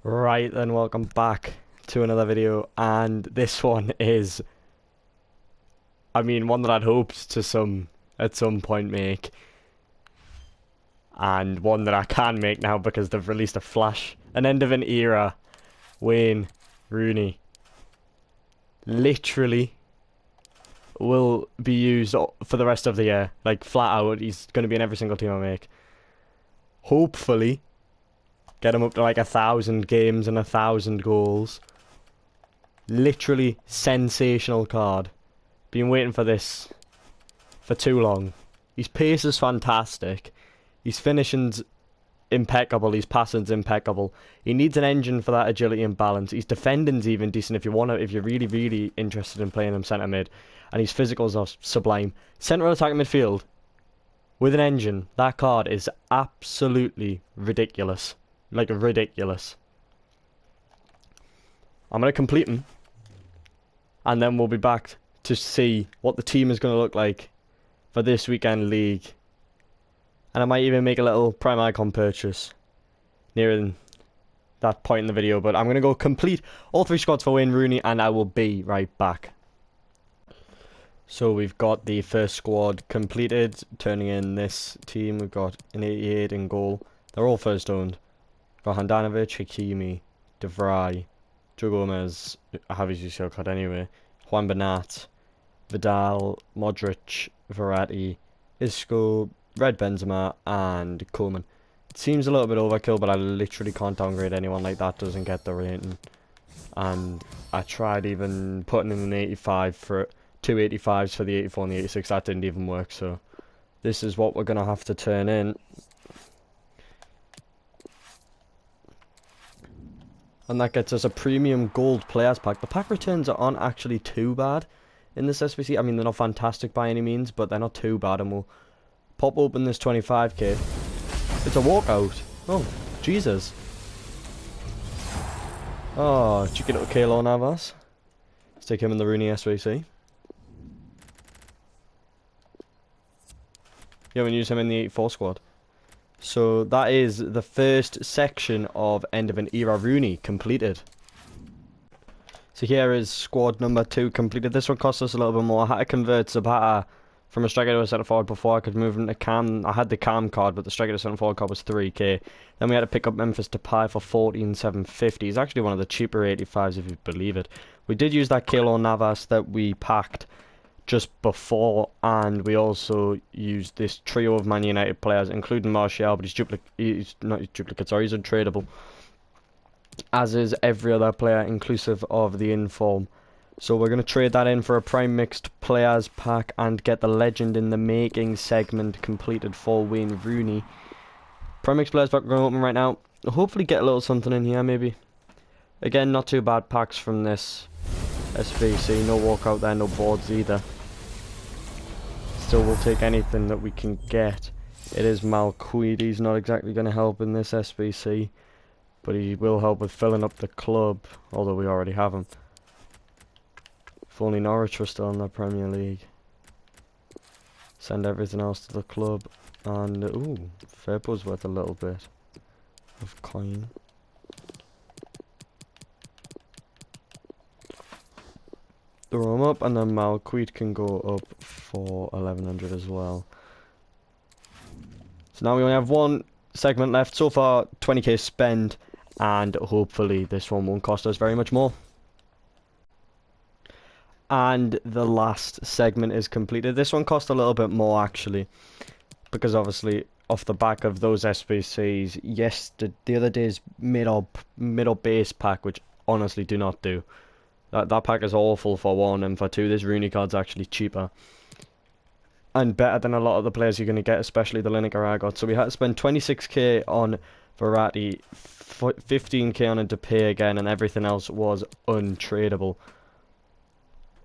Right then, welcome back to another video, and this one is, one that I'd hoped to at some point make, and one that I can make now because they've released a flash, an end of an era, Wayne Rooney. Literally will be used for the rest of the year, like flat out. He's going to be in every single team I make. Hopefully get him up to like 1,000 games and 1,000 goals. Literally sensational card. Been waiting for this for too long. His pace is fantastic. His finishing's impeccable. His passing's impeccable. He needs an engine for that agility and balance. His defending's even decent if you're really interested in playing him centre mid. And his physicals are sublime. Central attack midfield with an engine. That card is absolutely ridiculous. Like, ridiculous. I'm going to complete him. And then we'll be back to see what the team is going to look like for this weekend league. And I might even make a little prime icon purchase near that point in the video. But I'm going to go complete all 3 squads for Wayne Rooney, and I will be right back. So we've got the first squad completed. Turning in this team, we've got an 88 in goal. They're all first owned. Got Handanovic, Hakimi, De Vrij, Joe Gomez, I have his UCL card anyway, Juan Bernat, Vidal, Modric, Verratti, Isco, Red Benzema, and Koeman. It seems a little bit overkill, but I literally can't downgrade anyone like that, doesn't get the rating. And I tried even putting in an 85 for 2 85s for the 84 and the 86, that didn't even work, so this is what we're going to have to turn in. And that gets us a premium gold players pack. The pack returns aren't actually too bad in this SBC. I mean, they're not fantastic by any means, but they're not too bad. And we'll pop open this 25k. It's a walkout. Oh, Jesus. Oh, cheeky little Keylor Navas. Let's take him in the Rooney SBC. Yeah, we use him in the 84 squad. So that is the first section of End of an Era Rooney completed. So here is squad number 2 completed. This one cost us a little bit more. I had to convert Zapata from a striker to a centre forward before I could move him to cam. I had the cam card, but the striker to centre forward card was 3k. Then we had to pick up Memphis Depay for 14,750. He's actually one of the cheaper 85s if you believe it. We did use that Keylor Navas that we packed just before, and we also used this trio of Man United players, including Martial, but he's not duplicate, sorry, he's untradeable, as is every other player inclusive of the inform. So we're going to trade that in for a prime mixed players pack and get the legend in the making segment completed for Wayne Rooney. Prime mixed players pack we're going to open right now. Hopefully get a little something in here maybe. Again, not too bad packs from this SBC, no walkout there, no boards either. Still, we'll take anything that we can get. It is Malquid. He's not exactly going to help in this SBC, but he will help with filling up the club, although we already have him. If only Norwich were still in the Premier League. Send everything else to the club. And, ooh, Firpo's worth a little bit of coin. Throw him up, and then Malquid can go up for 1100 as well. So now we only have one segment left. So far, 20k spent, and hopefully this one won't cost us very much more. And the last segment is completed. This one cost a little bit more actually, because obviously off the back of those SBCs, yes, the other day's middle base pack, which honestly do not do. That pack is awful for 1, and for 2 this Rooney card's actually cheaper and better than a lot of the players you're going to get, especially the Lineker I got. So we had to spend 26k on Verratti, 15k on a Depay again, and everything else was untradeable.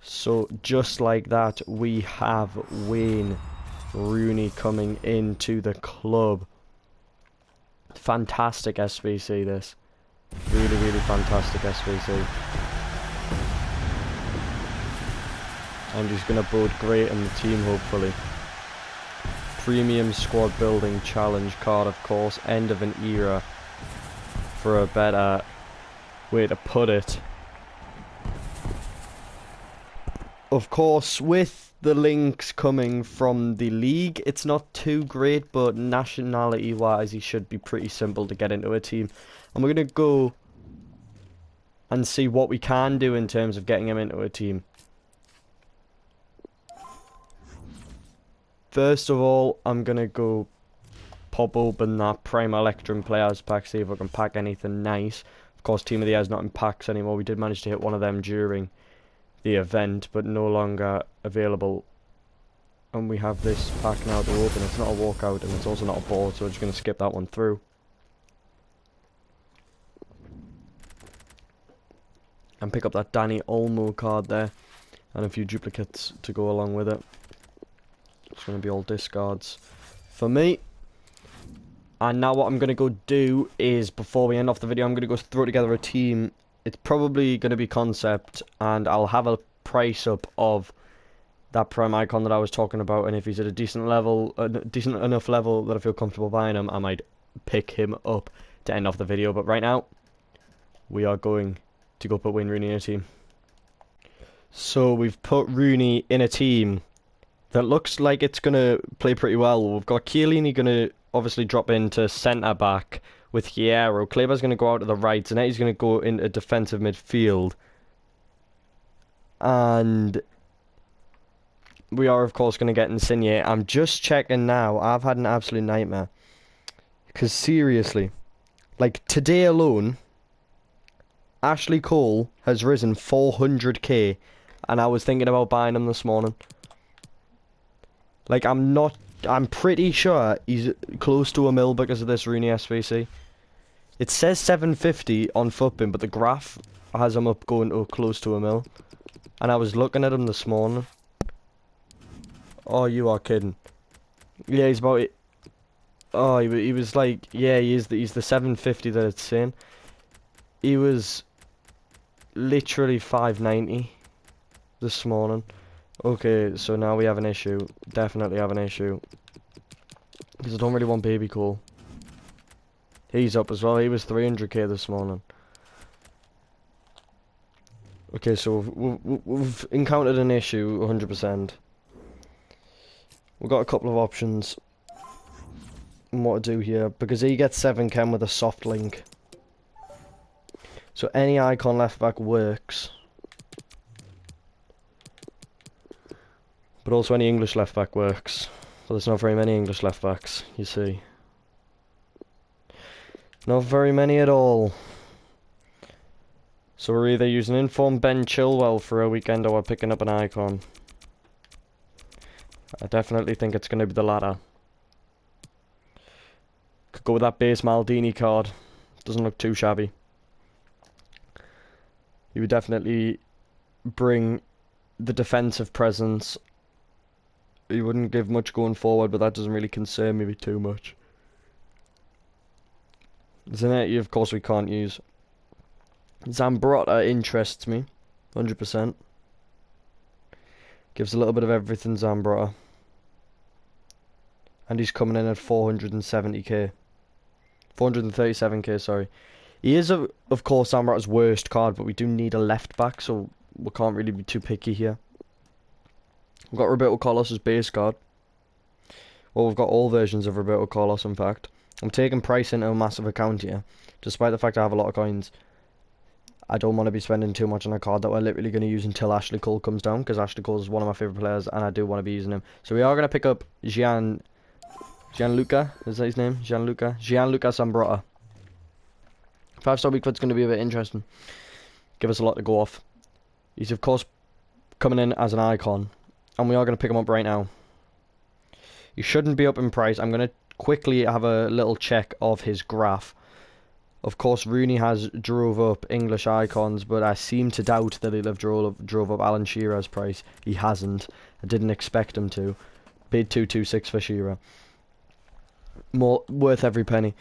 So just like that, we have Wayne Rooney coming into the club. Fantastic SBC this. Really fantastic SBC. And he's going to bode great in the team, hopefully. Premium squad building challenge card, of course. End of an era for a better way to put it. Of course, with the links coming from the league, it's not too great, but nationality-wise, he should be pretty simple to get into a team. And we're going to go and see what we can do in terms of getting him into a team. First of all, I'm going to go pop open that Prime Electrum Players pack, see if I can pack anything nice. Of course, Team of the Year is not in packs anymore. We did manage to hit one of them during the event, but no longer available. And we have this pack now to open. It's not a walkout, and it's also not a board, so we're just going to skip that one through. And pick up that Danny Olmo card there, and a few duplicates to go along with it. It's going to be all discards for me. And now what I'm going to go do is, before we end off the video, I'm going to go throw together a team. It's probably going to be concept, and I'll have a price up of that prime icon that I was talking about, and if he's at a decent level, decent enough level that I feel comfortable buying him, I might pick him up to end off the video. But right now, we are going to go put Wayne Rooney in a team. So we've put Rooney in a team that looks like it's going to play pretty well. We've got Chiellini going to obviously drop into centre-back with Hierro. Kleber's going to go out to the right, and Zanetti's going to go into defensive midfield. And we are, of course, going to get Insigne. I'm just checking now. I've had an absolute nightmare. Because seriously, like today alone, Ashley Cole has risen 400k, and I was thinking about buying him this morning. Like, I'm pretty sure he's close to a mil because of this Rooney SBC. It says 750 on Footbin, but the graph has him up going to close to a mil. And I was looking at him this morning. Oh, you are kidding. Yeah, he's about it. Oh, he was like, yeah, he's the 750 that it's saying. He was literally 590 this morning. Okay, so now we have an issue. Definitely have an issue. Because I don't really want Baby Cole. He's up as well. He was 300k this morning. Okay, so we've encountered an issue 100%. We've got a couple of options on what to do here, because he gets 7 with a soft link. So any icon left back works. But also any English left back works. But there's not very many English left backs, you see. Not very many at all. So we're either using informed Ben Chilwell for a weekend, or we're picking up an icon. I definitely think it's going to be the latter. Could go with that base Maldini card. Doesn't look too shabby. He would definitely bring the defensive presence. He wouldn't give much going forward, but that doesn't really concern me too much. Zanetti, of course, we can't use. Zambrotta interests me, 100%. Gives a little bit of everything, Zambrotta. And he's coming in at 470k. 437k, sorry. He is, of course, Zambrotta's worst card, but we do need a left back, so we can't really be too picky here. We've got Roberto Carlos' base card. Well, we've got all versions of Roberto Carlos, in fact. I'm taking price into a massive account here. Despite the fact I have a lot of coins, I don't want to be spending too much on a card that we're literally going to use until Ashley Cole comes down, because Ashley Cole is one of my favourite players, and I do want to be using him. So we are going to pick up Gianluca, is that his name? Gianluca Zambrotta. 5-star week foot's going to be a bit interesting. Give us a lot to go off. He's, of course, coming in as an icon, and we are going to pick him up right now. He shouldn't be up in price. I'm going to quickly have a little check of his graph. Of course, Rooney has drove up English icons, but I seem to doubt that he'll have drove up Alan Shearer's price. He hasn't. I didn't expect him to. Paid 226 for Shearer. More worth every penny.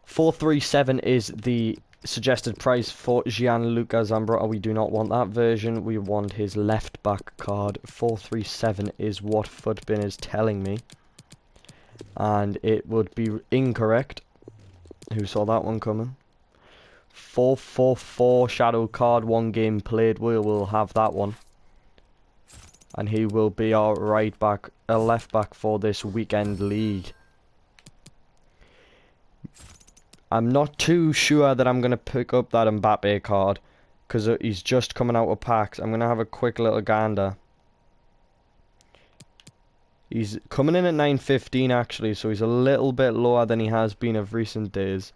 437 is the suggested price for Gianluca Zambrotta. We do not want that version. We want his left back card. 437 is what Footbin is telling me. And it would be incorrect. Who saw that one coming? 444 shadow card, 1 game played. We will have that one. And he will be our right back, left back for this weekend league. I'm not too sure that I'm going to pick up that MBAPPE card, because he's just coming out of packs. I'm going to have a quick little gander. He's coming in at 915 actually, so he's a little bit lower than he has been of recent days.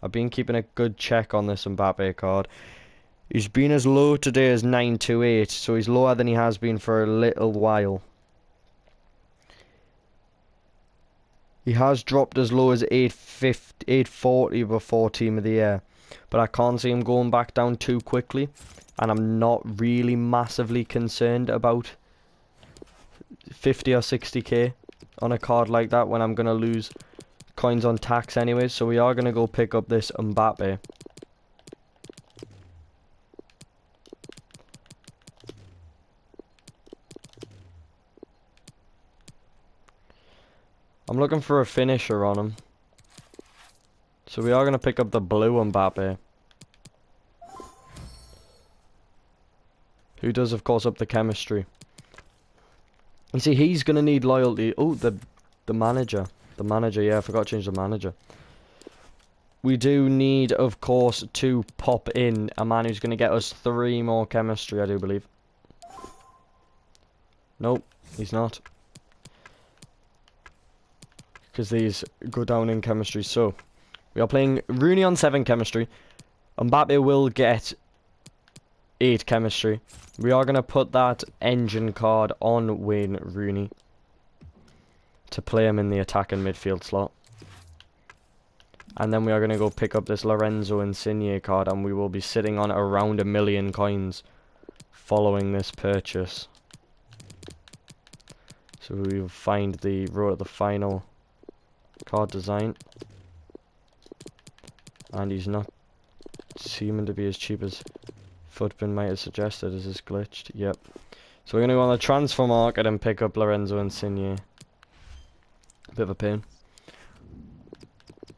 I've been keeping a good check on this MBAPPE card. He's been as low today as 928, so he's lower than he has been for a little while. He has dropped as low as 840 before Team of the Year, but I can't see him going back down too quickly, and I'm not really massively concerned about 50 or 60k on a card like that when I'm going to lose coins on tax anyway. So we are going to go pick up this MBAPPE. I'm looking for a finisher on him, so we are going to pick up the blue MBAPPE, who does of course up the chemistry. You see, he's going to need loyalty. Oh, the manager. The manager, yeah, I forgot to change the manager. We do need, of course, to pop in a man who's going to get us 3 more chemistry, I do believe. Nope, he's not. Because these go down in chemistry. So, we are playing Rooney on 7 chemistry. MBAPPE will get 8 chemistry. We are going to put that engine card on Wayne Rooney to play him in the attacking midfield slot. And then we are going to go pick up this Lorenzo Insigne card, and we will be sitting on around 1 million coins following this purchase. So we will find the road at the final card design. And he's not seeming to be as cheap as Footbin might have suggested. Is this glitched? Yep. So we're going to go on the transfer market and pick up Lorenzo Insigne. A bit of a pain.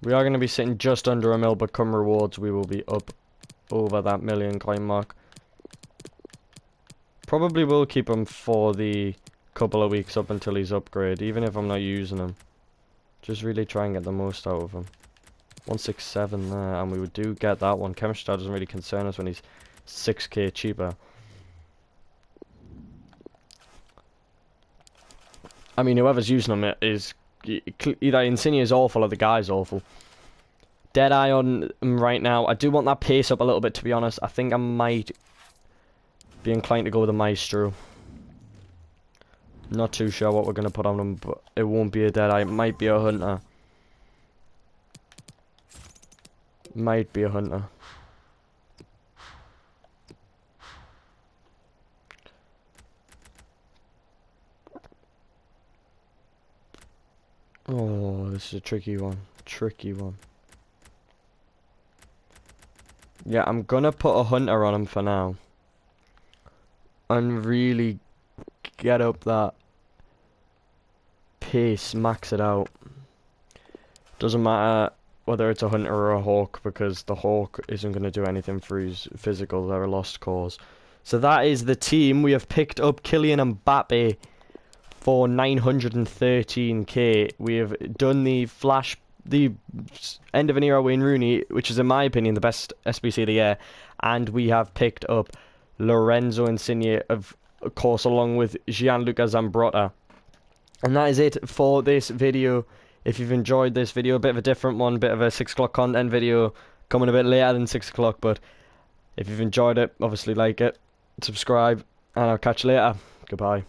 We are going to be sitting just under 1 mil, but come rewards we will be up over that 1 million coin mark. Probably will keep him for the couple of weeks up until he's upgraded, even if I'm not using him. Just really try and get the most out of him. 167 there, and we do get that one. Chemistry doesn't really concern us when he's 6k cheaper. I mean, whoever's using him is either Insigne is awful or the guy's awful. Dead eye on him right now. I do want that pace up a little bit, to be honest. I think I might be inclined to go with a Maestro. Not too sure what we're going to put on him, but it won't be a dead eye. It might be a hunter. Might be a hunter. Oh, this is a tricky one. Tricky one. Yeah, I'm gonna put a hunter on him for now. And really get up that pace, max it out. Doesn't matter whether it's a hunter or a hawk, because the hawk isn't gonna do anything for his physical. They're a lost cause. So that is the team. We have picked up Kylian Mbappe for 913k. We have done the end of an era Wayne Rooney, which is in my opinion the best SBC of the year, and we have picked up Lorenzo Insigne, of course, along with Gianluca Zambrotta. And that is it for this video. If you've enjoyed this video, a bit of a different one, bit of a 6 o'clock content video, coming a bit later than 6 o'clock, but if you've enjoyed it, obviously like it, subscribe, and I'll catch you later. Goodbye.